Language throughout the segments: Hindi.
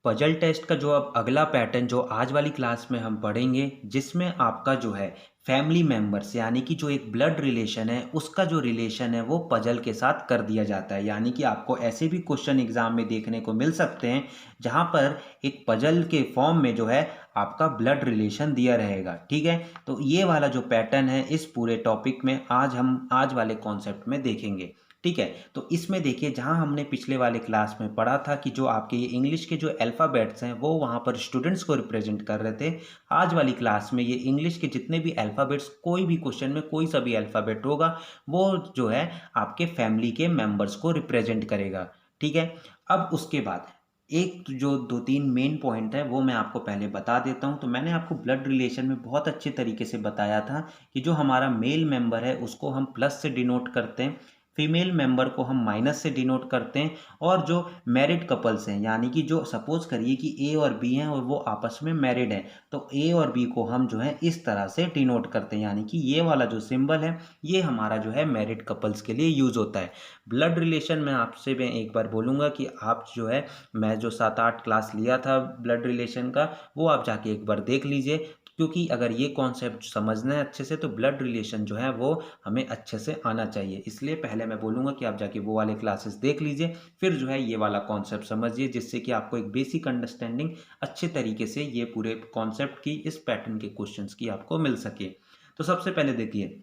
पजल टेस्ट का जो अब अगला पैटर्न जो आज वाली क्लास में हम पढ़ेंगे, जिसमें आपका जो है फैमिली मेंबर्स यानी कि जो एक ब्लड रिलेशन है उसका जो रिलेशन है वो पजल के साथ कर दिया जाता है। यानी कि आपको ऐसे भी क्वेश्चन एग्जाम में देखने को मिल सकते हैं जहां पर एक पजल के फॉर्म में जो है आपका ब्लड रिलेशन दिया रहेगा। ठीक है, तो ये वाला जो पैटर्न है इस पूरे टॉपिक में आज हम आज वाले कॉन्सेप्ट में देखेंगे। ठीक है, तो इसमें देखिए जहां हमने पिछले वाले क्लास में पढ़ा था कि जो आपके ये इंग्लिश के जो अल्फ़ाबेट्स हैं वो वहां पर स्टूडेंट्स को रिप्रेजेंट कर रहे थे। आज वाली क्लास में ये इंग्लिश के जितने भी अल्फ़ाबेट्स, कोई भी क्वेश्चन में कोई सा भी अल्फ़ाबेट होगा वो जो है आपके फैमिली के मेंबर्स को रिप्रेजेंट करेगा। ठीक है, अब उसके बाद एक जो दो तीन मेन पॉइंट है वो मैं आपको पहले बता देता हूं। तो मैंने आपको ब्लड रिलेशन में बहुत अच्छे तरीके से बताया था कि जो हमारा मेल मेंबर है उसको हम प्लस से डिनोट करते हैं, फीमेल मेंबर को हम माइनस से डिनोट करते हैं, और जो मैरिड कपल्स हैं यानी कि जो सपोज करिए कि ए और बी हैं और वो आपस में मैरिड हैं, तो ए और बी को हम जो है इस तरह से डिनोट करते हैं। यानी कि ये वाला जो सिंबल है ये हमारा जो है मैरिड कपल्स के लिए यूज होता है। ब्लड रिलेशन में आपसे मैं एक बार बोलूँगा कि आप जो है, मैं जो 7-8 क्लास लिया था ब्लड रिलेशन का वो आप जाके एक बार देख लीजिए, क्योंकि अगर ये कॉन्सेप्ट समझना है अच्छे से तो ब्लड रिलेशन जो है वो हमें अच्छे से आना चाहिए। इसलिए पहले मैं बोलूँगा कि आप जाके वो वाले क्लासेस देख लीजिए, फिर जो है ये वाला कॉन्सेप्ट समझिए, जिससे कि आपको एक बेसिक अंडरस्टैंडिंग अच्छे तरीके से ये पूरे कॉन्सेप्ट की, इस पैटर्न के क्वेश्चंस की आपको मिल सके। तो सबसे पहले देखिए,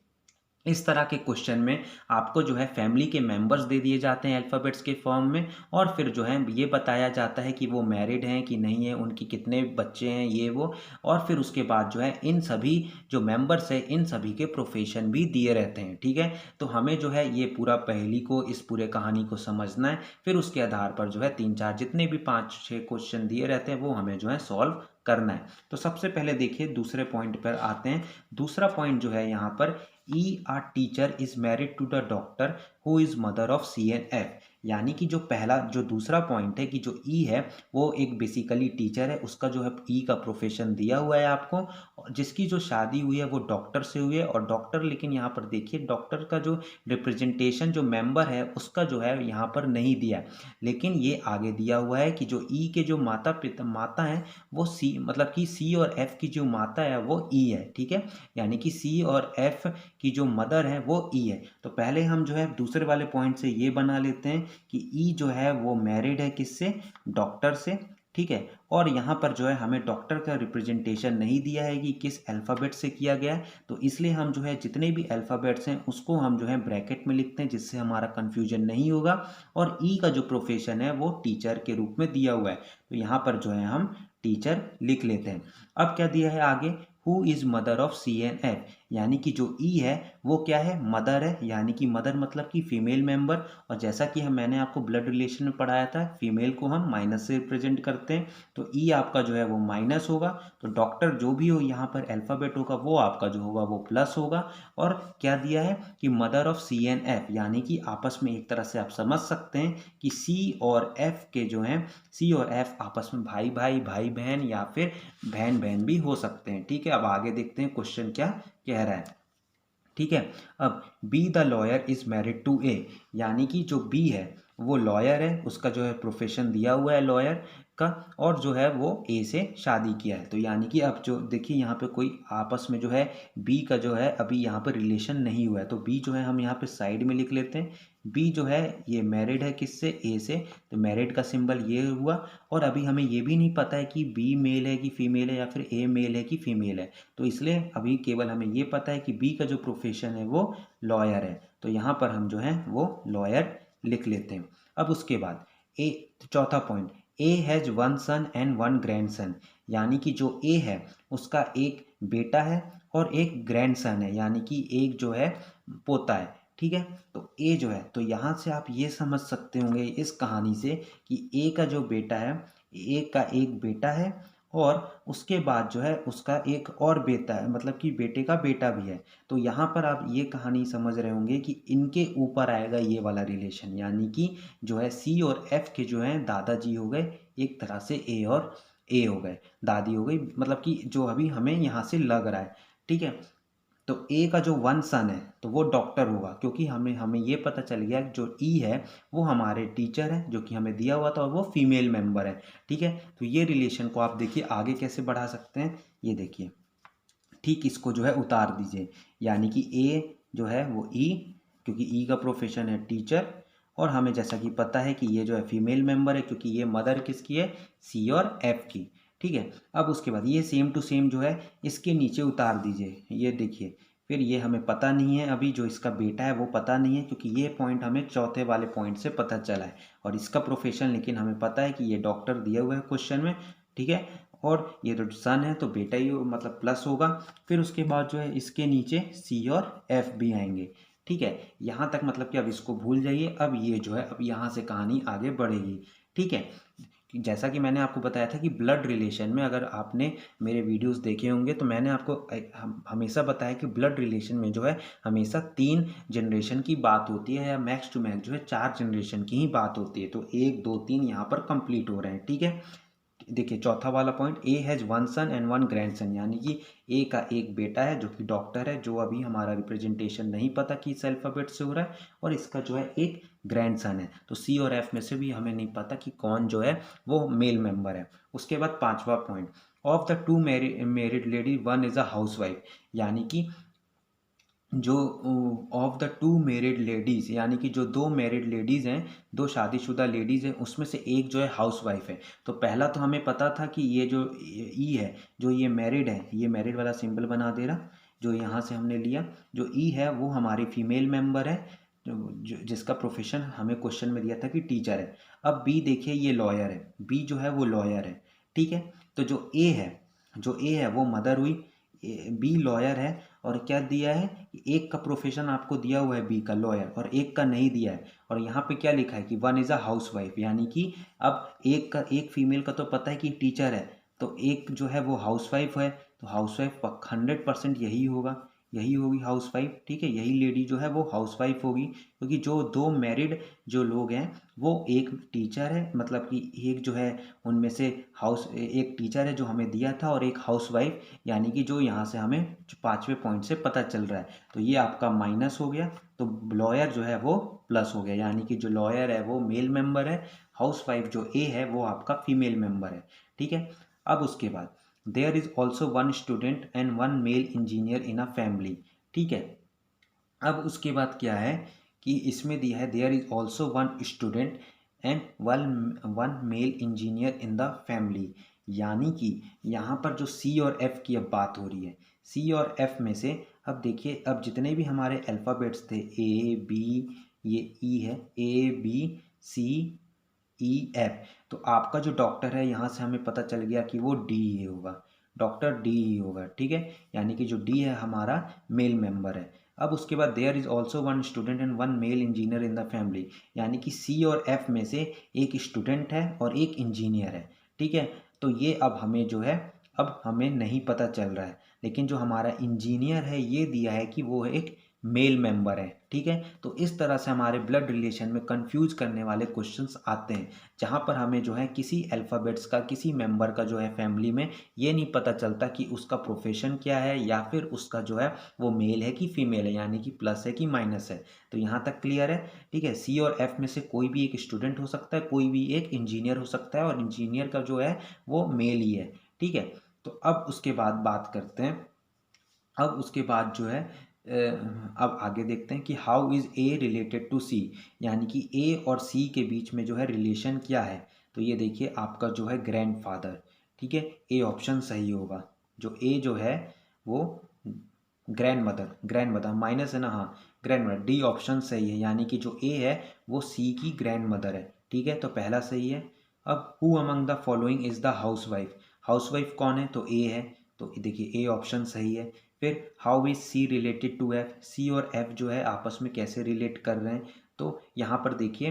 इस तरह के क्वेश्चन में आपको जो है फैमिली के मेंबर्स दे दिए जाते हैं अल्फ़ाबेट्स के फॉर्म में, और फिर जो है ये बताया जाता है कि वो मैरिड हैं कि नहीं है, उनकी कितने बच्चे हैं, ये वो। और फिर उसके बाद जो है इन सभी जो मेंबर्स हैं इन सभी के प्रोफेशन भी दिए रहते हैं। ठीक है, तो हमें जो है ये पूरा पहेली को, इस पूरे कहानी को समझना है, फिर उसके आधार पर जो है 3-4 जितने भी 5-6 क्वेश्चन दिए रहते हैं वो हमें जो है सॉल्व करना है। तो सबसे पहले देखिए दूसरे पॉइंट पर आते हैं। दूसरा पॉइंट जो है यहाँ पर, a teacher is married to the doctor who is mother of C and F। यानी कि जो पहला जो दूसरा पॉइंट है कि जो ई है वो एक बेसिकली टीचर है, उसका जो है ई का प्रोफेशन दिया हुआ है आपको, और जिसकी जो शादी हुई है वो डॉक्टर से हुई है। और डॉक्टर, लेकिन यहाँ पर देखिए डॉक्टर का जो रिप्रेजेंटेशन जो मेंबर है उसका जो है यहाँ पर नहीं दिया है, लेकिन ये आगे दिया हुआ है कि जो ई के जो माता हैं वो सी, मतलब कि सी और एफ की जो माता है वो ई है। ठीक है, यानी कि सी और एफ की जो मदर है वो ई है। तो पहले हम जो है दूसरे वाले पॉइंट से ये बना लेते हैं कि ई जो है वो मैरिड है किससे, डॉक्टर से। ठीक है, और यहाँ पर जो है हमें डॉक्टर का रिप्रेजेंटेशन नहीं दिया है कि किस अल्फ़ाबेट से किया गया है, तो इसलिए हम जो है जितने भी अल्फ़ाबेट्स हैं उसको हम जो है ब्रैकेट में लिखते हैं, जिससे हमारा कन्फ्यूजन नहीं होगा। और ई का जो प्रोफेशन है वो टीचर के रूप में दिया हुआ है, तो यहाँ पर जो है हम टीचर लिख लेते हैं। अब क्या दिया है आगे, who is mother of C N F, यानी कि जो ई है वो क्या है, मदर है। यानी कि मदर मतलब कि फीमेल मेंबर, और जैसा कि मैंने आपको ब्लड रिलेशन में पढ़ाया था फीमेल को हम माइनस से रिप्रेजेंट करते हैं, तो ई आपका जो है वो माइनस होगा। तो डॉक्टर जो भी हो यहाँ पर अल्फ़ाबेट होगा वो आपका जो होगा वो प्लस होगा। और क्या दिया है कि mother of C N F, यानी कि आपस में एक तरह से आप समझ सकते हैं कि सी और एफ के जो हैं, सी और एफ आपस में भाई भाई, भाई बहन, या फिर बहन बहन भी हो सकते हैं। ठीक है, अब आगे देखते हैं क्वेश्चन क्या कह रहा है। ठीक है, अब B the lawyer is married to A, यानी कि जो बी है वो लॉयर है, उसका जो है प्रोफेशन दिया हुआ है लॉयर का, और जो है वो ए से शादी किया है। तो यानी कि अब जो देखिए यहाँ पे कोई आपस में जो है बी का जो है अभी यहाँ पर रिलेशन नहीं हुआ है, तो बी जो है हम यहाँ पे साइड में लिख लेते हैं। बी जो है ये मैरिड है किससे, ए से, तो मैरिड का सिंबल ये हुआ। और अभी हमें ये भी नहीं पता है कि बी मेल है कि फीमेल है, या फिर ए मेल है कि फीमेल है, तो इसलिए अभी केवल हमें ये पता है कि बी का जो प्रोफेशन है वो लॉयर है, तो यहाँ पर हम जो है वो लॉयर लिख लेते हैं। अब उसके बाद ए, चौथा point, A has one son and one grandson, यानी कि जो ए है उसका एक बेटा है और एक ग्रैंडसन है, यानी कि एक जो है पोता है। ठीक है, तो ए जो है, तो यहाँ से आप ये समझ सकते होंगे इस कहानी से कि ए का जो बेटा है, ए का एक बेटा है, और उसके बाद जो है उसका एक और बेटा है, मतलब कि बेटे का बेटा भी है। तो यहाँ पर आप ये कहानी समझ रहे होंगे कि इनके ऊपर आएगा ये वाला रिलेशन, यानी कि जो है सी और एफ के जो हैं दादाजी हो गए, एक तरह से ए और ए हो गए, दादी हो गई, मतलब कि जो अभी हमें यहाँ से लग रहा है। ठीक है, तो ए का जो वन सन है तो वो डॉक्टर होगा, क्योंकि हमें हमें ये पता चल गया कि जो ई है वो हमारे टीचर है जो कि हमें दिया हुआ था, और वो फीमेल मेंबर है। ठीक है, तो ये रिलेशन को आप देखिए आगे कैसे बढ़ा सकते हैं, ये देखिए ठीक इसको जो है उतार दीजिए, यानी कि ए जो है वो ई, क्योंकि ई का प्रोफेशन है टीचर, और हमें जैसा कि पता है कि ये जो है फीमेल मेंबर है, क्योंकि ये मदर किसकी है, सी और एफ की। ठीक है, अब उसके बाद ये सेम टू सेम जो है इसके नीचे उतार दीजिए, ये देखिए फिर ये हमें पता नहीं है, अभी जो इसका बेटा है वो पता नहीं है, क्योंकि ये पॉइंट हमें चौथे वाले पॉइंट से पता चला है, और इसका प्रोफेशन लेकिन हमें पता है कि ये डॉक्टर दिया हुआ है क्वेश्चन में। ठीक है, और ये तो सन है तो बेटा ही मतलब प्लस होगा। फिर उसके बाद जो है इसके नीचे सी और एफ भी आएंगे। ठीक है, यहाँ तक मतलब कि अब इसको भूल जाइए, अब ये जो है अब यहाँ से कहानी आगे बढ़ेगी। ठीक है, जैसा कि मैंने आपको बताया था कि ब्लड रिलेशन में, अगर आपने मेरे वीडियोस देखे होंगे तो मैंने आपको हमेशा बताया कि ब्लड रिलेशन में जो है हमेशा 3 जनरेशन की बात होती है, या मैक्स टू मैक्स जो है 4 जनरेशन की ही बात होती है। तो 1 2 3 यहाँ पर कंप्लीट हो रहे हैं। ठीक है, देखिए चौथा वाला point, A has one son and one grandson, यानी कि ए का एक बेटा है जो कि डॉक्टर है, जो अभी हमारा रिप्रेजेंटेशन नहीं पता कि इस अल्फ़ाबेट से हो रहा है, और इसका जो है एक ग्रैंडसन है। तो सी और एफ में से भी हमें नहीं पता कि कौन जो है वो मेल मेंबर है। उसके बाद पांचवा point, of the two married lady one is a house wife, यानी कि जो of the two married ladies, यानी कि जो 2 मैरिड लेडीज़ हैं, 2 शादीशुदा लेडीज़ हैं, उसमें से एक जो है हाउस वाइफ है। तो पहला तो हमें पता था कि ये जो ई है, जो ये मैरिड है, ये मैरिड वाला सिंबल बना दे रहा, जो यहाँ से हमने लिया, जो ई है वो हमारी फीमेल मेंबर है, जिसका प्रोफेशन हमें क्वेश्चन में दिया था कि टीचर है। अब बी देखिए ये लॉयर है, बी जो है वो लॉयर है। ठीक है, तो जो ए है वो मदर हुई, बी लॉयर है, और क्या दिया है कि एक का प्रोफेशन आपको दिया हुआ है बी का लॉयर, और एक का नहीं दिया है, और यहाँ पे क्या लिखा है कि one is a house wife, यानी कि अब एक फीमेल का तो पता है कि टीचर है, तो एक जो है वो हाउस वाइफ है, तो हाउस वाइफ 100% यही होगा, यही होगी हाउस वाइफ। ठीक है, यही लेडी जो है वो हाउस वाइफ होगी, क्योंकि जो 2 मैरिड जो लोग हैं वो एक टीचर है, मतलब कि एक जो है उनमें से एक टीचर है जो हमें दिया था, और एक हाउस वाइफ, यानी कि जो यहाँ से हमें 5वें पॉइंट से पता चल रहा है। तो ये आपका माइनस हो गया, तो लॉयर जो है वो प्लस हो गया, यानी कि जो लॉयर है वो मेल मेंबर है, हाउस वाइफ जो ए है वो आपका फीमेल मेंबर है। ठीक है, अब उसके बाद there is also one student and one male engineer in a family. ठीक है, अब उसके बाद क्या है कि इसमें दिया है there is also one student and one one male engineer in the family, यानी कि यहाँ पर जो सी और एफ की अब बात हो रही है, सी और एफ में से अब देखिए, अब जितने भी हमारे अल्फ़ाबेट्स थे ए बी, ये ई है, A B C E F, तो आपका जो डॉक्टर है यहाँ से हमें पता चल गया कि वो डी ही होगा, डॉक्टर डी ही होगा। ठीक है, यानी कि जो डी है हमारा मेल मेंबर है। अब उसके बाद there is also one student and one male engineer in the family, यानी कि सी और एफ में से एक स्टूडेंट है और एक इंजीनियर है। ठीक है, तो ये अब हमें जो है अब हमें नहीं पता चल रहा है, लेकिन जो हमारा इंजीनियर है ये दिया है कि वो एक मेल मेंबर है। ठीक है, तो इस तरह से हमारे ब्लड रिलेशन में कंफ्यूज करने वाले क्वेश्चंस आते हैं, जहाँ पर हमें जो है किसी अल्फ़ाबेट्स का, किसी मेंबर का जो है फैमिली में ये नहीं पता चलता कि उसका प्रोफेशन क्या है, या फिर उसका जो है वो मेल है कि फीमेल है, यानी कि प्लस है कि माइनस है। तो यहाँ तक क्लियर है। ठीक है, सी और एफ में से कोई भी एक स्टूडेंट हो सकता है, कोई भी एक इंजीनियर हो सकता है, और इंजीनियर का जो है वो मेल ही है। ठीक है, तो अब उसके बाद बात करते हैं, अब उसके बाद जो है अब आगे देखते हैं कि how is A related to C, यानी कि ए और सी के बीच में जो है रिलेशन क्या है। तो ये देखिए आपका जो है ग्रैंडफादर। ठीक है, ए ऑप्शन सही होगा, जो ए जो है वो ग्रैंड मदर माइनस है ना, हाँ ग्रैंड मदर, डी ऑप्शन सही है, यानी कि जो ए है वो सी की ग्रैंड मदर है। ठीक है, तो पहला सही है। अब who among the following is the house wife कौन है, तो ए है, तो देखिए ए ऑप्शन सही है। फिर how is C related to F, C और एफ जो है आपस में कैसे रिलेट कर रहे हैं, तो यहाँ पर देखिए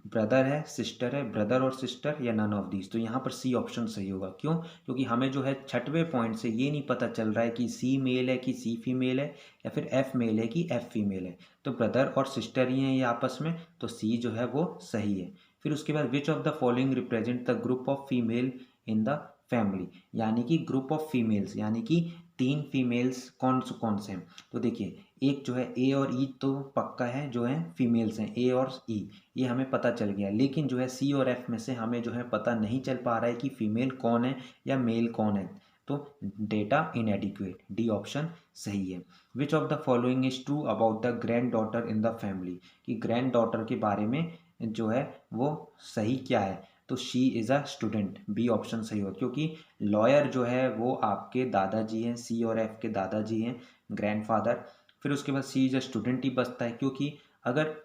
ब्रदर है सिस्टर है, ब्रदर और सिस्टर, या नन ऑफ दीज, तो यहाँ पर सी ऑप्शन सही होगा। क्यों, क्योंकि हमें जो है 6वें पॉइंट से ये नहीं पता चल रहा है कि सी मेल है कि सी फीमेल है, या फिर एफ मेल है कि एफ फीमेल है, तो ब्रदर और सिस्टर ही हैं ये आपस में, तो सी जो है वो सही है। फिर उसके बाद which of the following represent the group of female in the family, यानी कि ग्रुप ऑफ फीमेल्स, यानी कि तीन फीमेल्स कौन से हैं? तो देखिए, एक जो है ए और ई तो पक्का है, जो है फीमेल्स हैं ए और ई, ये हमें पता चल गया। लेकिन जो है सी और एफ में से हमें जो है पता नहीं चल पा रहा है कि फीमेल कौन है या मेल कौन है। तो डेटा इनएडिक्वेट, डी ऑप्शन सही है। Which of the following is true about the grand daughter in the family, कि ग्रैंड डॉटर के बारे में जो है वो सही क्या है? तो she is a student, B option सही हो, क्योंकि लॉयर जो है वो आपके दादाजी हैं, सी और एफ के दादाजी हैं, ग्रैंडफादर। फिर उसके बाद सी इज़ अ स्टूडेंट ही बचता है, क्योंकि अगर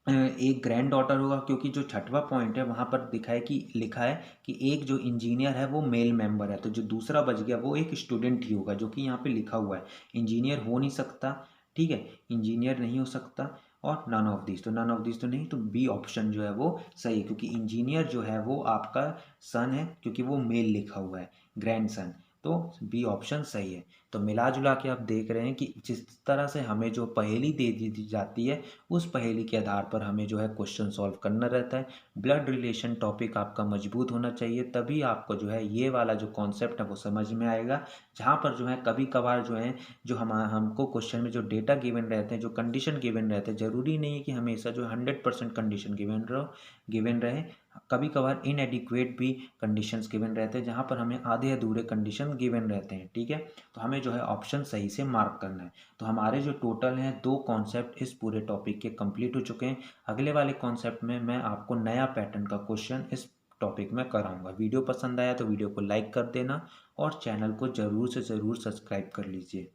एक ग्रैंड डॉटर होगा, क्योंकि जो छठवां पॉइंट है वहाँ पर दिखा है कि लिखा है कि एक जो इंजीनियर है वो मेल मेंबर है, तो जो दूसरा बच गया वो एक स्टूडेंट ही होगा, जो कि यहाँ पे लिखा हुआ है। इंजीनियर हो नहीं सकता, ठीक है, इंजीनियर नहीं हो सकता, और नन ऑफ दिस, तो नन ऑफ दिस तो नहीं, तो बी ऑप्शन जो है वो सही है, क्योंकि इंजीनियर जो है वो आपका सन है, क्योंकि वो मेल लिखा हुआ है, ग्रैंड सन, तो बी ऑप्शन सही है। तो मिला जुला के आप देख रहे हैं कि जिस तरह से हमें जो पहेली दे दी जाती है, उस पहेली के आधार पर हमें जो है क्वेश्चन सॉल्व करना रहता है। ब्लड रिलेशन टॉपिक आपका मजबूत होना चाहिए, तभी आपको जो है ये वाला जो कॉन्सेप्ट है वो समझ में आएगा। जहाँ पर जो है कभी कभार जो है जो हमको क्वेश्चन में जो डेटा गिवन रहते हैं, जो कंडीशन गिवन रहते हैं, ज़रूरी नहीं है कि हमेशा जो 100% कंडीशन गिवन रहे। कभी कभार इनएडिक्वेट भी कंडीशंस गिवन रहते हैं, जहाँ पर हमें आधे अधूरे कंडीशन गिवन रहते हैं, ठीक है। तो हमें जो है ऑप्शन सही से मार्क करना है। तो हमारे जो टोटल हैं 2 कॉन्सेप्ट इस पूरे टॉपिक के कंप्लीट हो चुके हैं। अगले वाले कॉन्सेप्ट में मैं आपको नया पैटर्न का क्वेश्चन इस टॉपिक में कराऊंगा। वीडियो पसंद आया तो वीडियो को लाइक कर देना और चैनल को ज़रूर से ज़रूर सब्सक्राइब कर लीजिए।